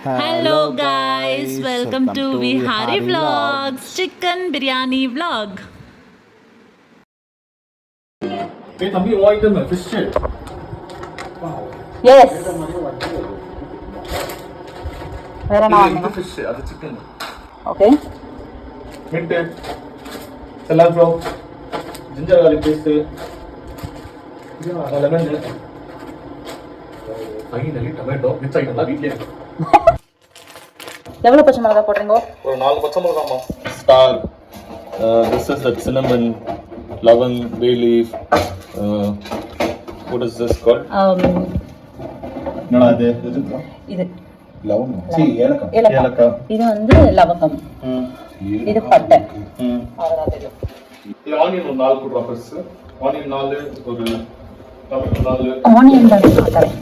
Hello guys, welcome to Vihari Vlogs, chicken biryani vlog. Hey, Thambi, what item? Fish. Yes. Where am I? Fish, that's chicken. Okay. Mint, cilantro, ginger garlic paste, lemon. Finally, tomato. Which item? That weekend. எவ்வளவு பச்சை மிளகாய் போடுறீங்க? ஒரு 4 பச்சை மிளகாய்மா. Star. This is the cinnamon, lavang, bay leaf. What is this called? என்னடா இது? இது லவங்கம். ஏலக்காய். ஏலக்காய். இது வந்து லவங்கம். இது பட்டை. அவ்வளவுதான் தெரியும். இது ஆனியன் ஒரு 4 போடுறோம் ஃபர்ஸ்ட். ஆனியன் 4 ஒரு டொமேட்டோ 4. ஆனியன் தான் போடுறேன்.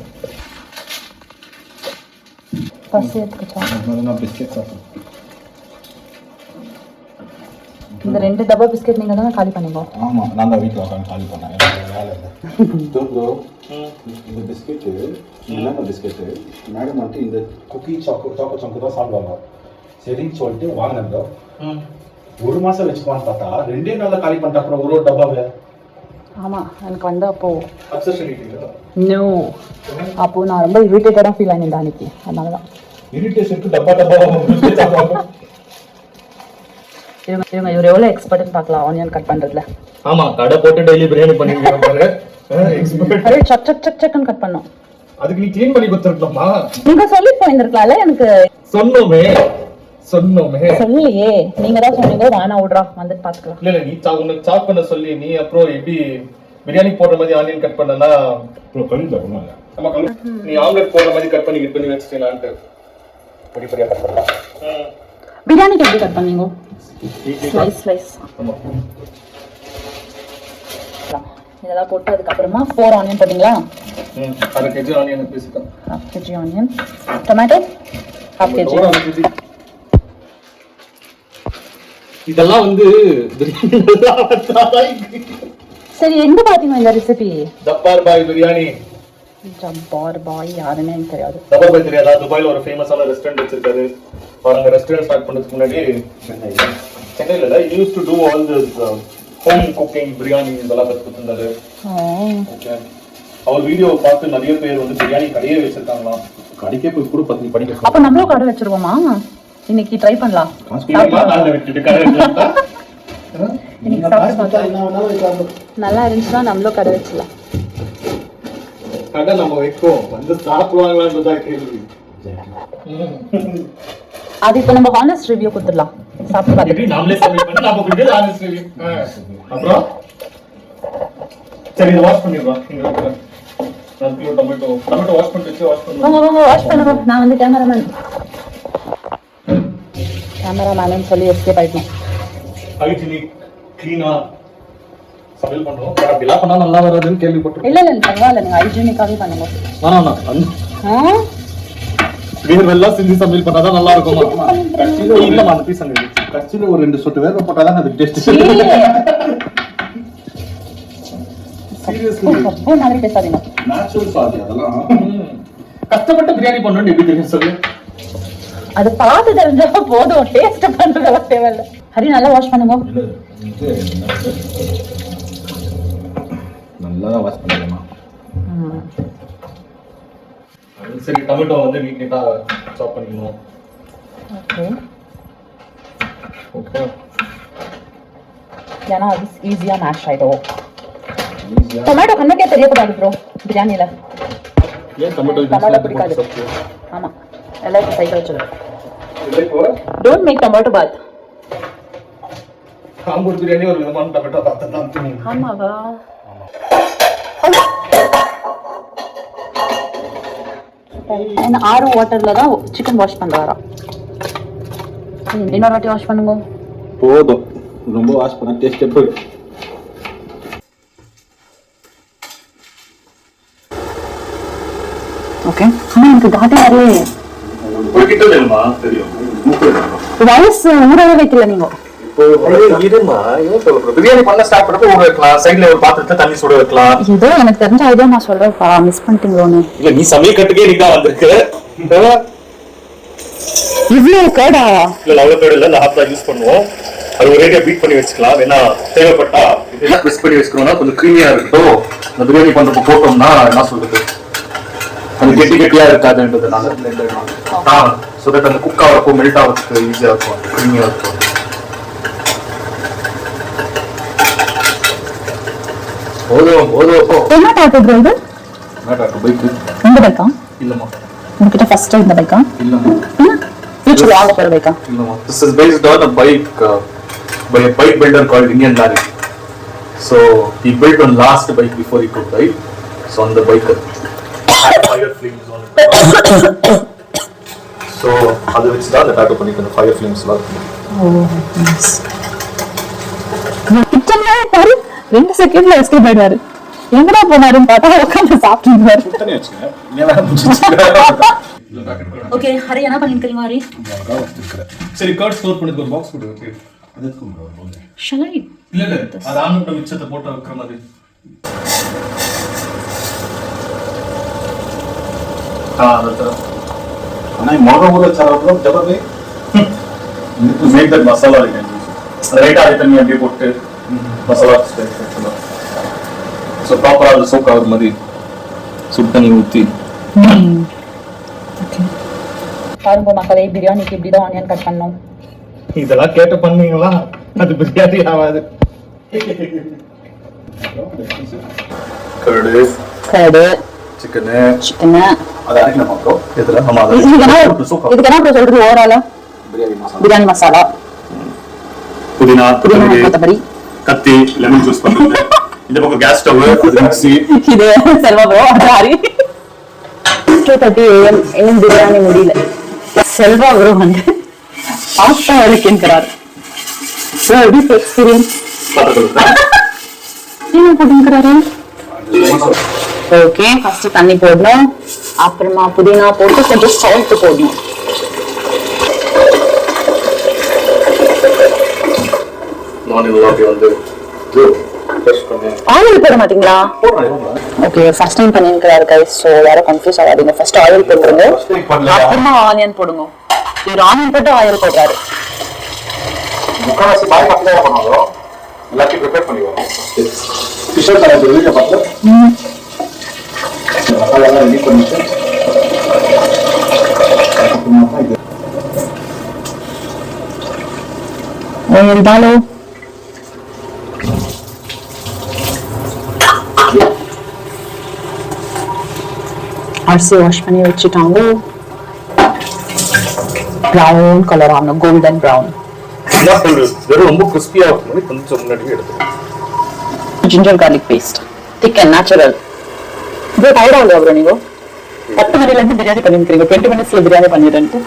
பசி எடுத்துச்சா? நான் பிஸ்கட் சாப்பிடுறேன். இந்த 2 டப்பா பிஸ்கட் நீங்க தான் காலி பண்ணீங்க. ஆமா, நான் தான் வீட்ல உட்கார்ந்து காலி பண்ணேன். எனக்கு வேலை இல்லை. ப்ரோ, இந்த பிஸ்கெட் இல்லைன்னா பிஸ்கெட் மேடம் வந்து இந்த குக்கி சாக்கோ சங்கு தான் சாப்பிடுவாங்க. சரின்னு சொல்லிட்டு வாங்கினேன். ஒரு மாசம் வச்சுக்கோன்னு பார்த்தா 2 நாள்ல காலி பண்ணிட்டா. அப்புறம் ஒரு டப்பாவே. ஆமா, எனக்கு வந்து அப்போ அப்சஷன் ஈட்டிங். நோ, அப்போ நான் ரொம்ப இரிட்டேட்டடா ஃபீல் ஆனேன் அன்னைக்கு. அதனாலதான் இரிட்டேஷனுக்கு டப்பா இவங்க இவர் எவ்வளவு எக்ஸ்பர்ட்னு பார்க்கலாம் ஆனியன் கட் பண்றதுல. ஆமா, கடை போட்டு டெய்லி பிரியாணி பண்ணிருக்கீங்க பாருங்க. எக்ஸ்பர்ட். அரே சக் சக் சக் சக்னு கட் பண்ணோம். அதுக்கு நீ க்ளீன் பண்ணி கொடுத்துறலாமா? நீங்க சொல்லி போயிருக்கலாம்ல. எனக்கு சொன்னோமே. சொல்லியே, நீங்க தான் சொன்னீங்க. வானா விடுறா வந்துட்டு பாத்துக்கலாம். இல்ல நீ உனக்கு சாப் பண்ண சொல்லி நீ அப்புறம் எப்படி பிரியாணி போடுற மாதிரி ஆனியன் கட் பண்ணனா அப்புறம் கழுவில ஒண்ணும் இல்லை. நம்ம நீ ஆம்லெட் போடுற மாதிரி கட் பண்ணி வச்சிட்டீங்களான்ட்டு பொடி பொடியா கட் பண்ணலாம். பிரியாணிக்கு எப்படி கட் பண்ணீங்க? ஸ்லைஸ். ஆமா, இதெல்லாம் போட்டு அதுக்கப்புறமா 4 ஆனியன் போட்டீங்களா? 1/2 kg ஆனியன் பேசிட்டோம். 1/2 kg ஆனியன். Tomato 1/2 kg. இதெல்லாம் வந்து சரி, எங்க பாத்தீங்க இந்த ரெசிபி? ஜப்பார் பாய் பிரியாணி. ஜப்பார் பாய் யாருன்னு எனக்கு தெரியாது. ஜப்பார் பாய் தெரியாதா? துபாய்ல ஒரு ஃபேமஸான ரெஸ்டாரண்ட் வச்சிருக்காரு. அவங்க ரெஸ்டாரண்ட் ஸ்டார்ட் பண்ணதுக்கு முன்னாடி சென்னையில used to do all this home cooking biryani இதெல்லாம் கத்துக்கிட்டாரு. ஓகே, அவர் வீடியோ பார்த்து நிறைய பேர் வந்து பிரியாணி கடையே வச்சிருக்காங்களாம். கடைக்கே போய் கூட பத்தி படிக்க. அப்ப நம்மளும் கடை வச்சிருவோமா? இன்னைக்கு ட்ரை பண்ணலாம். நல்லா இருந்துச்சுன்னா நம்மளும் கடை வச்சிடலாம். கடை நம்ம வைப்போம், வந்து சாப்பிடுவாங்களான்றதா கேள்வி. அது இப்ப நம்ம ஹானஸ்ட் ரிவ்யூ கொடுத்துடலாம். சாப்பிட்டு பாருங்க. நாமளே சமையல் பண்ணி நாம குடிக்கிறது ஹானஸ்ட் ரிவ்யூ. அப்புறம் சரி, இத வாஷ் பண்ணிடுவா. இங்க டொமேட்டோ வாஷ் பண்ணிட்டு வாஷ் பண்ணுங்க. நான் வந்து கேமராமேன் சொல்லி எஸ்கேப் ஆயிட்டேன். ஹைஜீனிக் க்ளீனா சமையல் பண்றோம். அப்படிலாம் பண்ணா நல்லா வராதுன்னு கேள்விப்பட்டிருக்கேன். இல்ல பரவாயில்ல, நீங்க ஹைஜீனிக்காவே பண்ணுங்க. வேணாம், வேர்வெல்லாம் செஞ்சு சமையல் பண்ணாதான் நல்லா இருக்கும். இல்ல அந்த பீஸ் அங்க கட்சியில ஒரு 2 சொட்டு வேர்வை போட்டாதான் அது டேஸ்ட். சீரியஸ்லி ரொம்ப மாதிரி பேசாதீங்க. நேச்சுரல் சாதி அதெல்லாம். கஷ்டப்பட்டு பிரியாணி பண்ணணும்னு எப்படி தெரியும் சொல்லு? அது பார்த்து தெரிஞ்சா போதும், டேஸ்ட் பண்றதெல்லாம் தேவையில்ல. ஹரி நல்லா வாஷ் பண்ணுங்க. நல்லா வாஷ் பண்ணிடலாமா? சரி, டொமேட்டோ வந்து நீட்டா சாப் பண்ணிக்கணும். ஓகே, ஏன்னா அது ஈஸியா மேஷ் ஆயிடும். டொமேட்டோ கண்ணுக்கே தெரியக்கூடாது ப்ரோ பிரியாணில. ஏன் டொமேட்டோ பிடிக்காது? ஆமா, எல்லாருக்கும் சைக்கிள் வச்சிடும். இல்லை போ, டோன்ட் மேக் டொமேட்டோ பாத். காம்பூர் பிரியாணி ஒரு விதமான டொமேட்டோ பாத் தான். ஆமாவா? இந்த 6 வாட்டர்ல தான் சிக்கன் வாஷ் பண்றாரா? இன்னொரு வாட்டி வாஷ் பண்ணுங்க. போதும், ரொம்ப வாஷ் பண்ணா டேஸ்டே போயிடும். ஓகே, எனக்கு காட்டே வரலையே. ஒரு கிட்ட வேணுமா? தெரியும், வயசு ஊறவே வைக்கல நீங்க. பிரியாணி பண்ண ஸ்டார்ட் பண்ணப்ப ஊற வைக்கலாம். சைடுல ஒரு பாத்திரத்துல தண்ணி சுட வைக்கலாம். ஏதோ எனக்கு தெரிஞ்ச ஐடியா நான் சொல்றேன். மிஸ் பண்ணிட்டீங்களோன்னு. இல்ல, நீ சமையல் கட்டுக்கே நீ தான் வந்திருக்கு. இவ்வளவு கேடா இல்ல அவ்வளவு பேர் இல்ல, இந்த ஆப் தான் யூஸ் பண்ணுவோம். அது ஒரேடியா பீட் பண்ணி வச்சுக்கலாம். வேணா தேவைப்பட்டா இதெல்லாம் ப்ரெஸ் பண்ணி வச்சுக்கணும்னா கொஞ்சம் க்ரீமியா இருக்கட்டும். இந்த பிரியாணி பண்றப்ப போட்டோம்னா என்ன சொல்றது, அது கெட்டி கெட்டியா இருக்காதுன்றதுனால ஸோ தட் அந்த குக் ஆகிறப்போ மெல்ட் ஆகிறதுக்கு ஈஸியா இருக்கும், க்ரீமியா இருக்கும். போதும் போதும். என்ன டாட்டோ ப்ரோ இது? பைக்கு இந்த பைக்கா? இல்லம்மா உங்ககிட்ட ஃபர்ஸ்ட் இந்த பைக்கா? இல்லம்மா ஃபியூச்சர் வாங்க போற பைக்கா? இல்லம்மா. This is based on a bike by a bike builder called Indian Larry. So he built one last bike before he could die. So on the bike fire flames on it. So அது வச்சு தான் அந்த டாட்டோ பண்ணிட்டு அந்த fire ஃப்ளேம்ஸ்லாம் இருக்கு. ஓ nice. கிச்சன்ல பாரு 2 செகண்ட்ல எஸ்கேப் ஆயிடுவாரு. எங்கடா போனாருன்னு பார்த்தா உட்காந்து சாப்பிட்டுருவாரு. தண்ணி வச்சுங்க. நீ வேற முடிச்சிட்டு. ஓகே ஹரி என்ன பண்ணிருக்கீங்க ஹரி? சரி கார்ட் ஸ்டோர் பண்ணதுக்கு ஒரு பாக்ஸ் போட்டு ஓகே. அதுக்கு போங்க. Shall I? இல்ல அது ஆனோட மிச்சத்தை போட்டு வைக்கிற மாதிரி. that's नहीं मोरो बोले चला तो जब भी to make that masala again. Right ஆ தண்ணி அப்படியே போட்டு மசாலா ஸ்ப்ரெட் பண்ணலாம். சோ ப்ராப்பரா அது சோக் ஆகுற மாதிரி சுடு தண்ணி ஊத்தி. ஓகே பாருங்க மக்களே, பிரியாணிக்கு இப்படி தான் ஆனியன் கட் பண்ணோம். இதெல்லாம் கேட்டு பண்ணீங்களா அது பிரியாணி ஆகாது. கர்டு சிக்கன் அது அரைக்கணும் ப்ரோ. இதெல்லாம் ஆமா இதுக்கு என்ன ப்ரோ சொல்றது ஓவராலா? பிரியாணி மசாலா, புதினா, கொத்தமல்லி, கத்தி, லெமன் ஜூஸ் பண்ணுங்க. இந்த பக்கம் கேஸ் ஸ்டவ், மிக்ஸி. இது செல்வா ப்ரோ அதாரி 2:30 AM இன்னும் பிரியாணி முடியல. செல்வா ப்ரோ வந்து பாஸ்தா வரைக்கும்ங்கறார். சோ this experience என்ன போடுங்கறாரு? ஓகே ஃபர்ஸ்ட் தண்ணி போடணும், அப்புறமா புதினா போட்டு கொஞ்சம் சால்ட் போடணும். நான் இதெல்லாம் அப்படியே வந்து டெஸ்ட் பண்ணி ஆயில் போட மாட்டீங்களா? ஓகே ஃபர்ஸ்ட் டைம் பண்ணிருக்காரு கைஸ், சோ யாரும் கன்ஃபியூஸ் ஆகாதீங்க. ஃபர்ஸ்ட் ஆயில் போடுங்க, அப்புறமா ஆனியன் போடுங்க. இவர் ஆனியன் போட்டு ஆயில் போடுறாரு. முக்காவாசி பாய் பக்கத்துல பண்ணாலும் எல்லாத்தையும் ப்ரிப்பேர் பண்ணிடுவோம். ஃபிஷர் கலர் வெளியில பார்த்து மசாலாலாம் ரெடி பண்ணிட்டு அப்புறமா தான் இது ஆயில் டாலோ. அரிசி வாஷ் பண்ணி வச்சுட்டாங்க. ப்ரௌன் கலர் ஆகணும், கோல்டன் ப்ரௌன். என்ன சொல்றது, வெறும் ரொம்ப கிறிஸ்பியா இருக்கும். கொஞ்சம் முன்னாடி எடுத்து ginger garlic paste, thick and natural. இது டயர்ட் ஆகலையா ப்ரோ நீங்க? 10 மணில இருந்து பிரியாணி பண்ணிருக்கீங்க, 20 மினிட்ஸ்ல பிரியாணி பண்ணிடுறேன்ட்டு.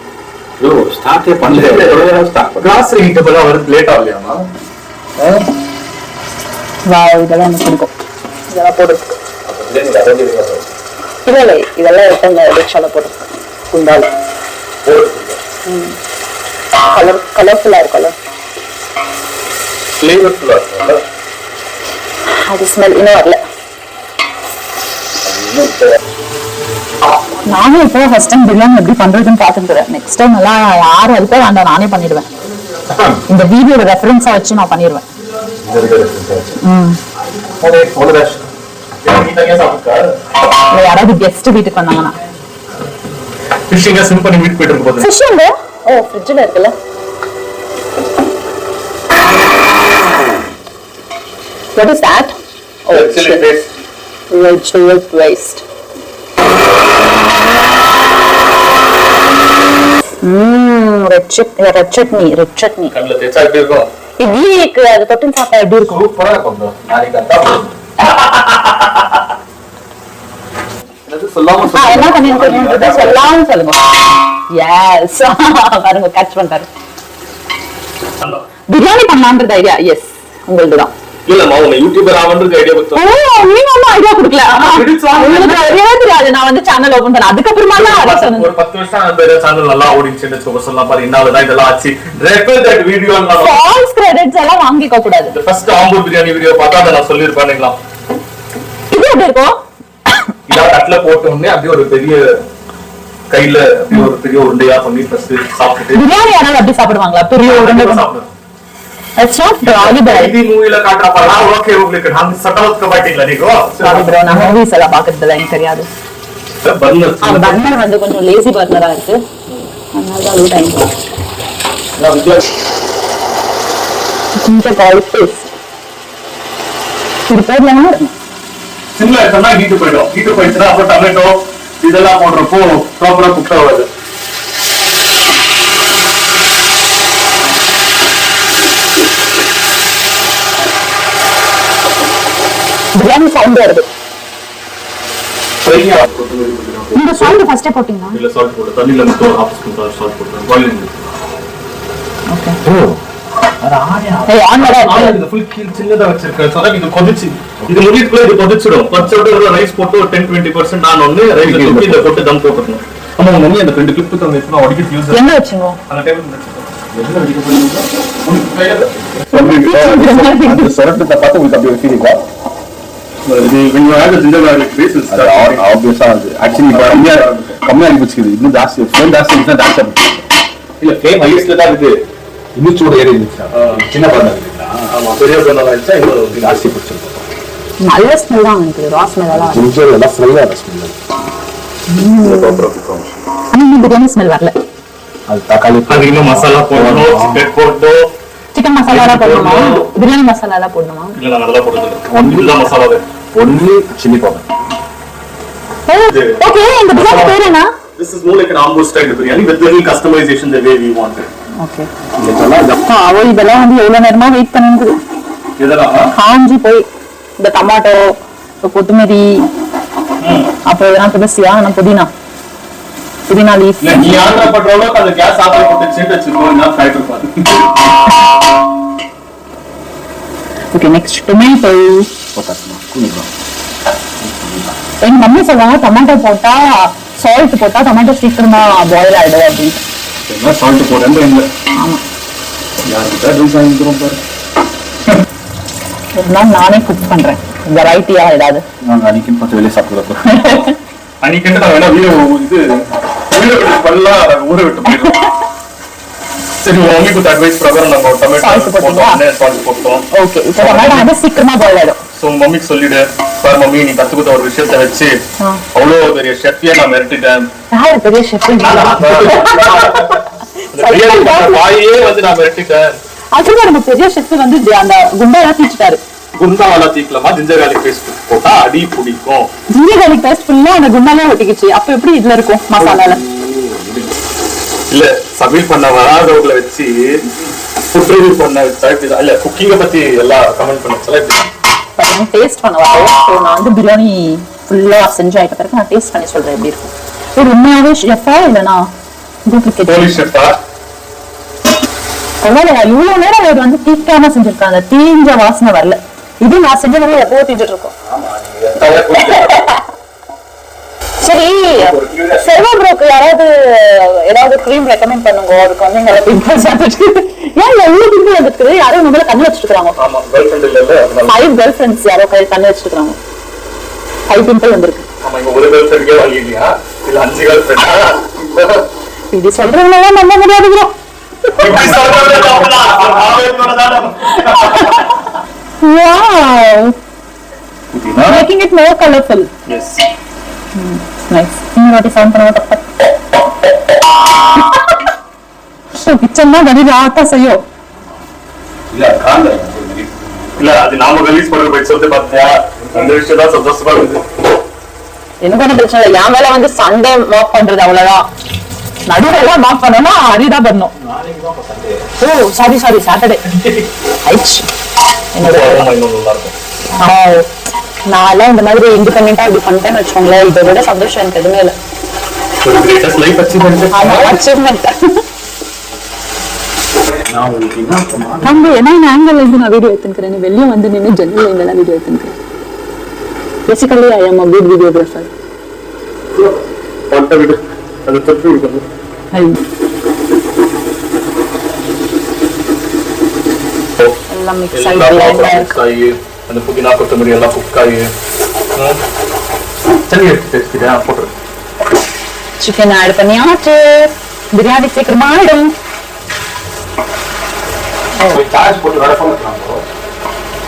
ப்ரோ ஸ்டார்ட்டே பண்ணல, ஸ்டார்ட் கிளாஸ் ஹீட்டபிளா வரது லேட் ஆகலையாமா? வாவ் இதெல்லாம் எனக்கு பிடிக்கும். இதெல்லாம் போடுறதுக்கு இல்ல இல்ல இதெல்லாம் எடுத்து ரிக்ஷால போடுறதுக்கு குண்டால கலர்ஃபுல்லா இருக்கும்ல, ஃப்ளேவர்ஃபுல்லா இருக்கும்ல. அது ஸ்மெல் இன்னும் வரல. நானும் இப்போ ஃபர்ஸ்ட் டைம் பிரியாணி எப்படி பண்றதுன்னு பாத்துக்கிறேன். நெக்ஸ்ட் டைம் எல்லாம் யாரும் ஹெல்ப்பே வேண்டாம், நானே பண்ணிடுவேன். இந்த வீடியோட ரெஃபரன்ஸா வச்சு நான் பண்ணிடுவேன். இல்ல யாராவது கெஸ்ட் வீட்டுக்கு வந்தாங்கன்னா ஃபிஷ்ஷிங்க சிம் பண்ணி வீட்டுக்கு போயிட்டு இருக்கும் போது ஃபிஷ் இல்ல, ஓ ஃப்ரிட்ஜ்ல இருக்குல்ல. What is that? Oh, chili paste. Red chili paste. Red chutney. கண்ணுல தேய்ச்சா எப்படி இருக்கும்? வீக்கு அது தொட்டு சாப்பிட்டா எப்படி இருக்கும்? சூப்பரா இருக்கும் ப்ரோ. நாளைக்கு அதான் அது சொல்லாம என்ன பண்ணிருக்கீங்க சொல்லாம சொல்லுங்க. எஸ் பாருங்க கேட்ச் பண்ணிட்டாரு. பிரியாணி பண்ணலாம்ன்றது ஐடியா எஸ் உங்களுது தான். இல்லம்மா உங்க யூடியூபர் ஆவன்றதுக்கு ஐடியா கொடுத்தோம். ஓ நீங்க ஒன்னும் ஐடியா கொடுக்கல. உங்களுக்கு ஐடியா தெரியாது. நான் வந்து சேனல் ஓபன் பண்ணேன், அதுக்கப்புறமா தான் அதை சொன்னேன். ஒரு 10 வருஷம் அந்த சேனல் நல்லா ஓடிச்சுன்னு சொல்லலாம் பாரு. இன்னாலதான் இதெல்லாம் ஆச்சு. Refer that video false credits எல்லாம் வாங்கிக்க கூடாது. இந்த ஃபர்ஸ்ட் ஆம்பூர் பிரியாணி வீடியோ பார்த்தா அதை நான் சொல்லிருப்பேன்ங்களா. இது எப்படி இருக்கும்? இதா கட்ல போட்ட உடனே அப்படியே ஒரு பெரிய கையில ஒரு பெரிய உருண்டையா பண்ணி ஃபர்ஸ்ட் சாப்பிட்டு பிரியாணி யாராவது அப்படி சாப்பிடுவாங்களா பெரிய உருண்டை சாப்பிடுவேன். It's not doggy bag. இது மூவில காட்டுறப்பா ஓகே உங்களுக்கு நான் சட்டவத்துக்கு பாத்தீங்களா நீங்க Sorry bro, நான் மூவிஸ் எல்லாம் பாக்குறதுல எனக்கு தெரியாது. பர்னர் பர்னர் வந்து கொஞ்சம் லேசி பர்னரா இருக்கு. அதனால தான் லூட் ஆயிடுச்சு. நான் இந்த கால் பேஸ். திருப்பதிலனா சிம்ல சொன்னா ஹீட் போயிடும். ஹீட் போயிடுச்சுன்னா அப்புறம் டொமேட்டோ இதெல்லாம் போடுறப்போ ப்ராப்பரா குக் ஆகாது. பிரியாணி சவுண்ட் வருது. இந்த சால்ட் ஃபர்ஸ்டே போட்டீங்களா? இல்ல சால்ட் போடு. தண்ணில மட்டும் half ஸ்பூன் சால்ட் போடுறேன். பாயிலிங். ஓகே. அது ஆனியா. ஏய் ஆனடா. இது ஃபுல் கீல் சின்னதா வச்சிருக்கேன். சோ இது கொதிச்சு. இது முடியக்குள்ள இது கொதிச்சிடும். கொதிச்சோட ரைஸ் போட்டு 10-20% நான் ஒண்ணு ரைஸ் தூக்கி இத போட்டு தம் போட்டுறணும். ஆமா மம்மி அந்த ரெண்டு கிளிப் தான் வெச்சா அடிக்க யூஸ் என்ன வெச்சீங்க? அந்த டேபிள் வெச்சோம். எதுல அடிக்க போறீங்க? உங்களுக்கு கையில. அந்த சொரட்டத்தை பார்த்து உங்களுக்கு அப்படி ஒரு ஃபீலிங்கா? when you add the ginger garlic paste it's ஆப்வியஸா அது ஆக்சுவலி கம்மியா அடிச்சுக்குது. இன்னும் ஜாஸ்தி ஃப்ளேம் ஜாஸ்தி இருந்தா டான்ஸ் இல்ல ஃப்ளேம் ஹையஸ்ட்ல தான் இருக்கு. இன்னும் சூடு ஏறி இருந்துச்சு. சின்ன பர்னர் இல்லைங்களா? ஆமா பெரிய பர்னர் ஆயிடுச்சா இன்னும் ஜாஸ்தி பிடிச்சிருக்கும். நல்ல ஸ்மெல் தான் எனக்கு. ரா ஸ்மெல் எல்லாம் வருது. ஜிஞ்சர் எல்லாம் ஃப்ரையா ஸ்மெல். ஆனா இந்த பிரியாணி ஸ்மெல் வரல. அது தக்காளி அது இன்னும் மசாலா போடணும். சிக்கன் போடணும். சிக்கன் மசாலா எல்லாம் போடணுமா? பிரியாணி மசாலா எல்லாம் போடணுமா? இல்ல நான் அதெல்லாம் போடுறது இதுதான் மசாலாவே. Only chilli powder. ஓகே இந்த பிரியாணி பேர் என்ன? This is more like an Ambo style biryani with little customization the way we want it. Okay. அவ இதெல்லாம் வந்து எவ்வளவு நேரமா வெயிட் பண்ணிருக்குது. இதெல்லாம் காஞ்சி போய் இந்த டொமேட்டோ கொத்தமல்லி அப்புறம் இதெல்லாம் துளசியா புதினா லீஃப். இல்ல நீ ஆர்டர் பண்றவங்க அந்த கேஸ் ஆஃப் போட்டு செட் வச்சிருக்கோம் என்ன ஃபைட்டர் பாரு. ஓகே நெக்ஸ்ட் டொமேட்டோ போட்டாச்சுமா குனிமா. எங்க மம்மி சொல்றாங்க டொமேட்டோ போட்டா சால்ட் போட்டா டொமேட்டோ சீக்கிரமா பாயில் ஆயிடும் அப்படின்னு. என்ன சால்ட் போடுறேன்னு இல்ல. ஆமா யார்கிட்ட ட்ரிங்க்ஸ் வாங்கிக்கிறோம் பாரு. ஒரு நாள் நானே குக் பண்றேன் வெரைட்டியா ஏதாவது. நாங்க அன்னைக்கு பார்த்து வெளியே சாப்பிடுறப்ப அன்னைக்கு நான் வேணா வீடியோ இது வீடியோ பண்ணல ஊற விட்டு போயிடும். சரி மம்மி கூட அட்வைஸ் பிரகாரம் நம்ம டொமேட்டோ போட்டோம் சால்ட் போட்டோம். ஓகே இப்போ டொமேட்டோ வந்து சீக்கிரமா பாயில் ஆயிடும். சோ மம்மிக்கு சொல்லிடு சார் மம்மி நீ கத்துக்கிட்ட ஒரு விஷயத்தை வச்சு அவ்வளவு பெரிய ஷெஃபியா நான் மிரட்டிட்டேன். யாரு பெரிய ஷெஃப்? வாயே வந்து நான் மிரட்டிட்டேன். அதுதான் நம்ம பெரிய ஷெஃப் வந்து அந்த குண்டாலாம் தீச்சிட்டாரு. குண்டாவால தீக்கலமா ஜிஞ்சர் garlic பேஸ்ட் போட்டா அடி பிடிக்கும். ஜிஞ்சர் garlic பேஸ்ட் ஃபுல்லா அந்த குண்டாலே ஒட்டிக்கிச்சு. அப்ப எப்படி இதுல இருக்கும் மசாலால? இல்ல சமையல் பண்ண வராதவங்கள வச்சு ஃபுட் ரிவ்யூ பண்ண வச்சா இல்ல குக்கிங்க பத்தி எல்லாம் கமெண்ட் பண்ண சொல்ல டேஸ்ட் பண்ண வரேன். ஸோ நான் வந்து பிரியாணி ஃபுல்லா செஞ்சு ஆயிட்ட பிறகு நான் டேஸ்ட் பண்ணி சொல்றேன் எப்படி இருக்கும். ஒரு உண்மையாவே ஷெஃபா இல்லைனா டூப்ளிகேட்? போலீஸ் ஷெஃபா பரவாயில்ல. இவ்வளவு நேரம் அவர் வந்து தீக்காம செஞ்சிருக்காங்க. தீஞ்ச வாசனை வரல. இது நான் செஞ்ச மாதிரி எப்போ தீஞ்சிட்டு இருக்கோம். சரி செல்வா ப்ரோக்கு ஏதாவது க்ரீம் ரெக்கமெண்ட் பண்ணுங்க. அதுக்கு வந்து எங்களை பிம்பிள்ஸ் வந்துட்டு ஏன் எவ்வளவு பிம்பிள் வந்துருக்கு? யாரும் உங்களை கண்ணு வச்சுருக்காங்க. ஆமா கேர்ள் ஃப்ரெண்ட் இல்ல 5 கேர்ள் ஃப்ரெண்ட்ஸ் யாரோ கண்ணு வச்சுருக்காங்க. 5 பிம்பிள் வந்திருக்கு. ஆமா இங்க ஒரு கேர்ள் ஃப்ரெண்ட்கே வாங்கிட்டியா இல்ல 5 கேர்ள் ஃப்ரெண்டா? இது சொல்றவங்களா நம்ப முடியாது bro. Wow, making it more colorful. Yes. Nice. இன்னொரு சவுண்ட் பண்ண தப்ப. கிச்சன் தான் கடி ராத்தா செய்யும். இல்ல காந்த இல்ல அது நாம ரிலீஸ் பண்ண போய் சொல்லிட்டு பார்த்தியா அந்த விஷயம் தான் சந்தோஷமா இருக்கு. எனக்கு ஒன்றும் பிரச்சனை இல்லை. என் வேலை வந்து சண்டே மாப் பண்றது அவ்வளவுதான். நடுவெல்லாம் மாப் பண்ணோம்னா ஹரிதான் பண்ணும். ஓ சாரி சாட்டர்டே ஆயிடுச்சு. என்னோட இன்னும் நல்லா இருக்கும். நான் இந்த மாதிரி இண்டிபெண்டா இப்படி பண்ணிட்டேன்னு வச்சுக்கோங்களேன். இதை விட சந்தோஷம் எனக்கு எதுவுமே இல்லை. ஒரு கிரேட்டஸ்ட் லைஃப் அச்சீவ்மென்ட். ஆமா அச்சீவ்மெண்ட். நம்ம என்ன ஆங்கிள் இருந்து நான் வீடியோ எடுத்துக்கிறேன். வெளியே வந்து நின்று ஜன்னல் இருந்து வீடியோ எடுத்துக்கிறேன். Basically I am a good videographer. பட்ட வீடு அது தொட்டு விடுறது. எல்லாம் மிக்ஸ் ஆகி அந்த புதினா கொத்தமல்லி எல்லாம் குக் ஆகி சரி எடுத்து போட்டுரு. சிக்கன் ஆட் பண்ணியாச்சு. பிரியாணி சீக்கிரமா ஆயிடும். சார்ஜ் போட்டு வேற ஃபோன் எடுத்துறாங்க.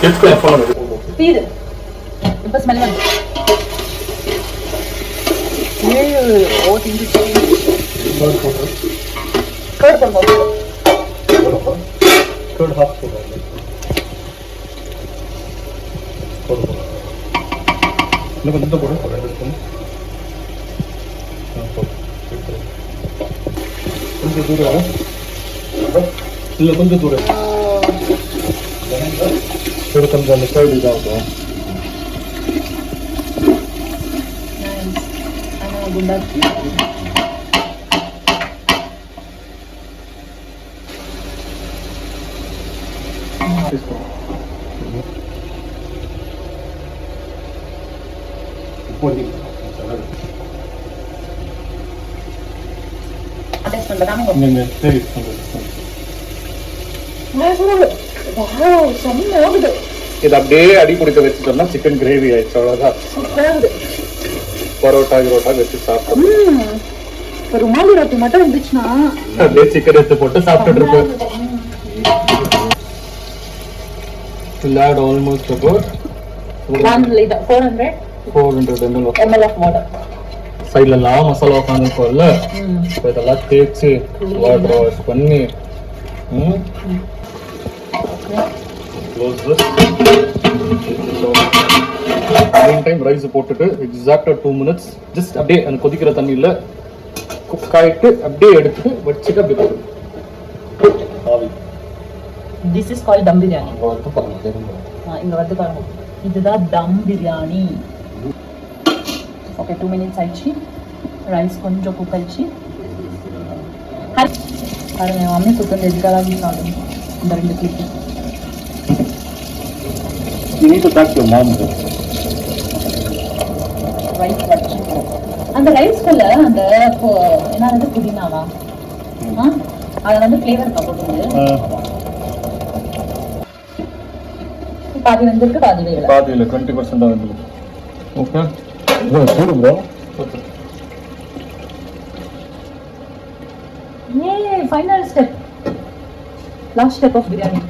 எடுத்து ஃபோன் இது இப்ப ஸ்மெல் வருது. ஓ திங்கி கர்ட் பண்ணுங்க. கர்ட் ஹாஃப் போடுங்க. இன்னும் கொஞ்சம் போடுங்க. கொஞ்சம் தூரம் இல்லை, கொஞ்சம் தூரம் கொஞ்சம் அந்த சைடு இதாகும். இது அப்படியே அடி குடிக்க வச்சுட்டோம்னா சிக்கன் கிரேவி ஆயிடுச்சு. அவ்வளவுதான். பரோட்டா கிரோட்டா வச்சு சாப்பிட்டோம். ருமாலி ரொட்டி மட்டும் இருந்துச்சுன்னா அப்படியே சிக்கன் எடுத்து போட்டு சாப்பிட்டுட்டு இருக்கோம். We'll add almost about 400 ml of water. சைடுல எல்லாம் மசாலா உட்காந்துருக்கோம்ல, இதெல்லாம் தேய்ச்சி வாட்டர் வாஷ் பண்ணி டைம் ரைஸ் போட்டுட்டு எக்ஸாக்டா 2 minutes ஜஸ்ட் அப்படியே அந்த கொதிக்கிற தண்ணியில குக் ஆயிட்டு அப்படியே எடுத்து வச்சுட்டு அப்படியே போடுங்க. ஆவி. This is called dum biryani. இங்க வந்து பாருங்க, இதுதான் தம் பிரியாணி. ஓகே 2 minutes ஆயிடுச்சு. ரைஸ் கொஞ்சம் குக் ஆயிடுச்சு. பாருங்க மம்மி குத்தம் எதுக்காக சாப்பிடுங்க. இந்த 2 clip You need to talk to your mom. Rice வச்சு அந்த ரைஸ்க்குள்ள அந்த என்னது புதினாவா அதை வந்து ஃப்ளேவருக்கா போட்டு பாதி வந்துருக்கு, பாதி வேலை. பாதியில் 20% தான் வந்துருக்கு. ஓகே சூடு bro. A final step, last step of biryani.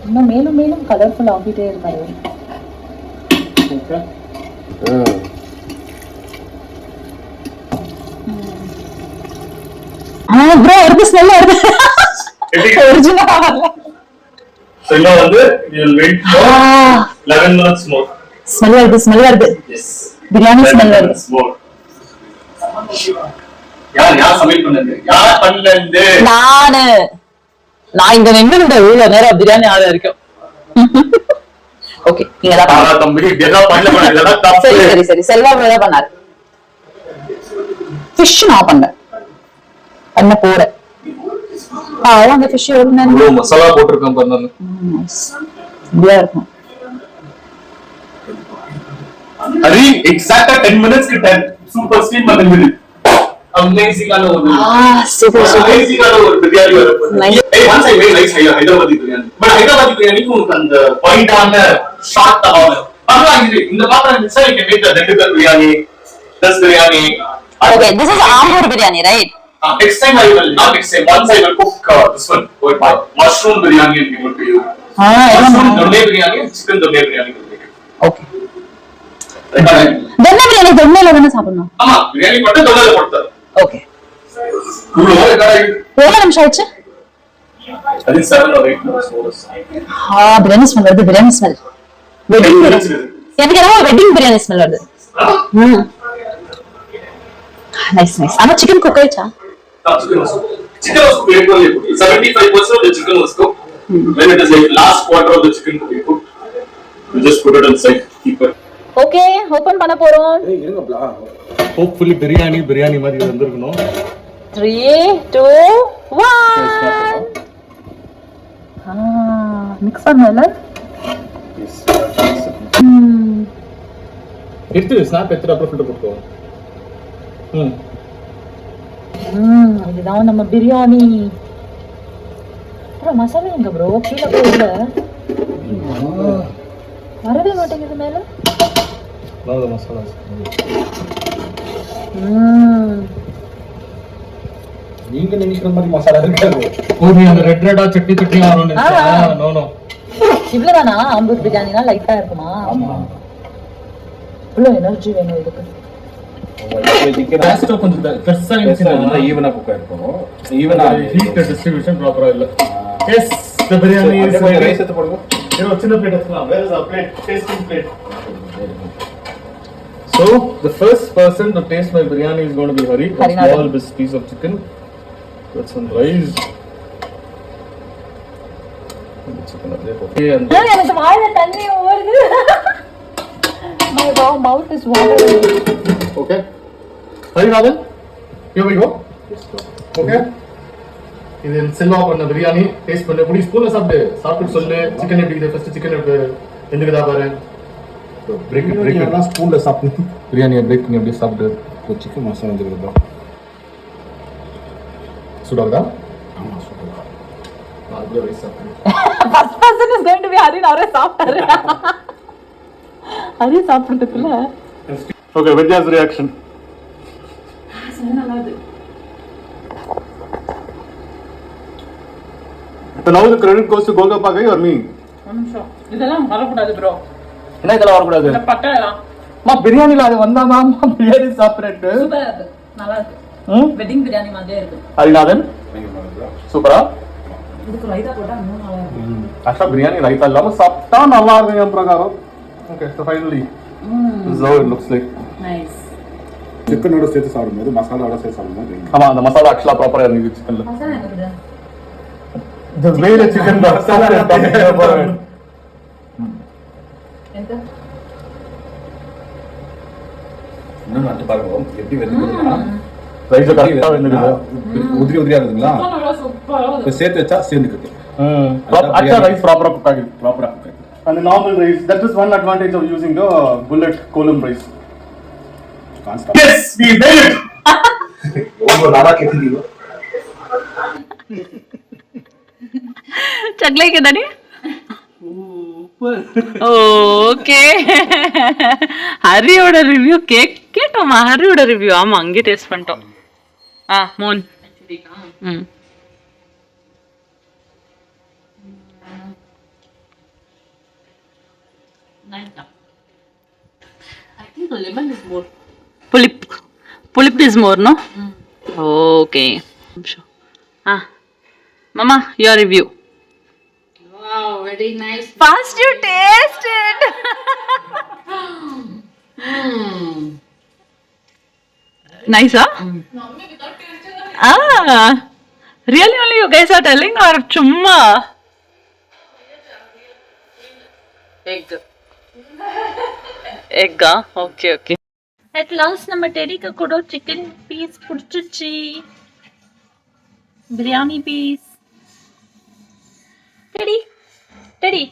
இன்னும் மேலும் மேலும் கலர்ஃபுல் ஆகிட்டே இருக்காரு. ஓகே ப்ரோ ஒரு ஸ்மெல் வருது. ஒரிஜினலா வரல. So now வந்து we will wait for 11 minutes more. Smell வருது, ஸ்மெல் வருது. Yes. பிரியாணி ஸ்மெல் வருது. யார் சமையல் பண்ணது? யார் பண்ணது? நான் இங்க நின்னு இவ்வளவு நேரம் பிரியாணி ஆட இருக்கும். ஓகே நீங்க தான் பாரா தம்பி இதெல்லாம் பண்ணல, இதெல்லாம் தப்பு. சரி சரி செல்வா தான் பண்ணாரு. ஃபிஷ் நான் பண்ண போறேன். அந்த ஃபிஷ் எவ்வளவு மசாலா போட்டிருக்கேன் பாருங்க. இப்படியா இருக்கும். அது எக்ஸாக்ட்டா 10 minutes கிட்ட சூப்பர் ஸ்டீம் பண்ணுது. அமேசிங்கான ஒரு சூப்பர் அமேசிங்கான ஒரு பிரியாணி வரப்போகுது. ஏய் once I made nice Hyderabadi biryani. But Hyderabadi பிரியாணிக்கு உங்களுக்கு அந்த பாயிண்டான ஷார்ட் தவால பரவாயில்லை. இந்த பாத்திரம் இருந்துச்சா you can make the ரெண்டு biryani, this biryani. Okay, this is Ambur biryani, right? Next time I will, not next time, once I will cook this one. Mushroom biryani will give it to you. Mushroom donne biryani, chicken donne biryani will make it. Okay. donne biryani donneல தான சாப்பிடணும். ஆமா, biryani மட்டும் donneல போடுறாங்க. Okay. இவ்வளவு கடை எவ்வளவு நிமிஷம் ஆச்சு? அது 7 or 8 minutes. பிரியாணி ஸ்மெல் வருது, பிரியாணி ஸ்மெல். வெட்டிங் எனக்கு ஏதோ வெட்டிங் பிரியாணி ஸ்மெல் வருது. Nice nice. ஆனா சிக்கன் குக் ஆயிச்சா? Chicken was cooked. 75% of the chicken was cooked. When it is like last quarter of the chicken to be cooked, you just put it inside, keep it. Okay open பண்ண போறோம். ஏய் இருங்கப்ல. Hopefully biryani மாதிரி வந்திருக்கணும். 3 2 1 mix பண்ணல. எடுத்து snap எடுத்து அப்புறம் filter போட்டுக்கோ. இதுதான் நம்ம பிரியாணி. அப்புறம் மசாலா எங்க ப்ரோ? கீழே போயில வரவே மாட்டேங்குது மேல. மசாலா நீங்க நினைக்கிற மாதிரி மசாலா இருக்காது. ஓடி அந்த ரெட் ரெட்டா சட்னி சட்னி ஆரோன்னு நோ நோ. இவ்வளவுதானா? ஆம்பூர் பிரியாணினா லைட்டா இருக்குமா? ஆமா. இவ்வளவு எனர்ஜி வேணும் இதுக்கு. டேஸ்ட் கொஞ்சம் பெருசா இருந்துச்சுன்னா ஈவனா குக் ஆயிருக்கும். ஈவனா ஹீட் டிஸ்ட்ரிபியூஷன் ப்ராப்பரா இல்ல. Yes the biryani is rice எடுத்து போடுங்க. இது ஒரு சின்ன பிளேட் எடுத்துக்கலாம். Where is a plate? Tasting plate. So the first person to taste my biryani is going to be Hari. A small piece of chicken with some rice. Chicken and எனக்கு வாயில தண்ணி ஊறுது. My mouth is watering. okay. Harinathan, here we go. Okay. இது செல்வா பண்ண biryani taste பண்ண புடி ஸ்பூன்ல சாப்பிட்டு சொல்லு. சிக்கன் எப்படி இருக்குது? ஃபர்ஸ்ட் சிக்கன் எந்துக்குதா பாரு. பிரேக் ஸ்பூன்ல சாப்பிட்டு பிரியாணியை பிரேக் பண்ணி அப்படியே சாப்பிட்டு. சிக்கன் மசாலா வந்துருக்கு ப்ரோ. சுடாதா? ஆமா சூப்பர். அதுல ரைஸ் சாப்பிடு. First person is going to be Hari. அவரே சாப்பிட்டாரு. Hari சாப்பிடுறதுக்குள்ள Okay, Vidya's reaction. So now the credit goes to Golgappa guy or me? இதெல்லாம் வரக்கூடாது ப்ரோ. என்ன இதெல்லாம் வரக்கூடாது? இந்த பட்டலாம் மா பிரியாணில அது வந்தாமா பிரியாணி சாப்பிடுறேன். சூப்பரா இருக்கு. நல்லா இருக்கு. வெட்டிங் பிரியாணி மாதிரியே இருக்கு. ஹரிநாதன் சூப்பரா. இதுக்கு ரைத்தா போட்டா இன்னும் நல்லா இருக்கும். ஆக்சுவலா பிரியாணி ரைத்தா இல்லாம சாப்பிட்டா நல்லா இருக்கும் என் பிரகாரம். Okay, so finally this is how it looks like. Nice. சிக்கனோட சேர்த்து சாப்பிடும்போது மசாலாவோட சேர்த்து சாப்பிடும்போது ஆமா அந்த மசாலா ஆக்சுவலா ப்ராப்பரா இருந்துச்சு சிக்கன்ல. மசாலா என்னது? The way the chicken masala இருக்கு. எங்க? இன்னும் நட்டு பாருங்க எப்படி வெந்துக்குதுன்னா ரைஸ் கரெக்ட்டா வெந்துக்குது. உதிரி உதிரியா இருக்குங்களா? நல்லா சூப்பரா இருக்கு. இப்ப சேர்த்து வச்சா சேர்ந்துக்குது. Actually rice proper cook ஆகுது. ப்ராப்பரா குக் ஆயிடுது. And the normal rice, that is one advantage of using the bullet column rice. Constant. Yes, we made it. ரொம்ப நல்லா கேக்குது. चकले के दानी ஓகே ஹரியோட ரிவ்யூ கேட்டோமா? ஹரியோட ரிவ்யூ ஆமா அங்கே டேஸ்ட் பண்ணிட்டோம். மோன் Pulip is more, no? Okay. Mama, your review. Wow, very nice. First you taste it. Nice, huh? Really only you guys are telling or chumma? Egg, okay, okay. At last, நம்ம டெடிக்கு கூட chicken piece புடிச்சிச்சு. Biryani piece. Teddy.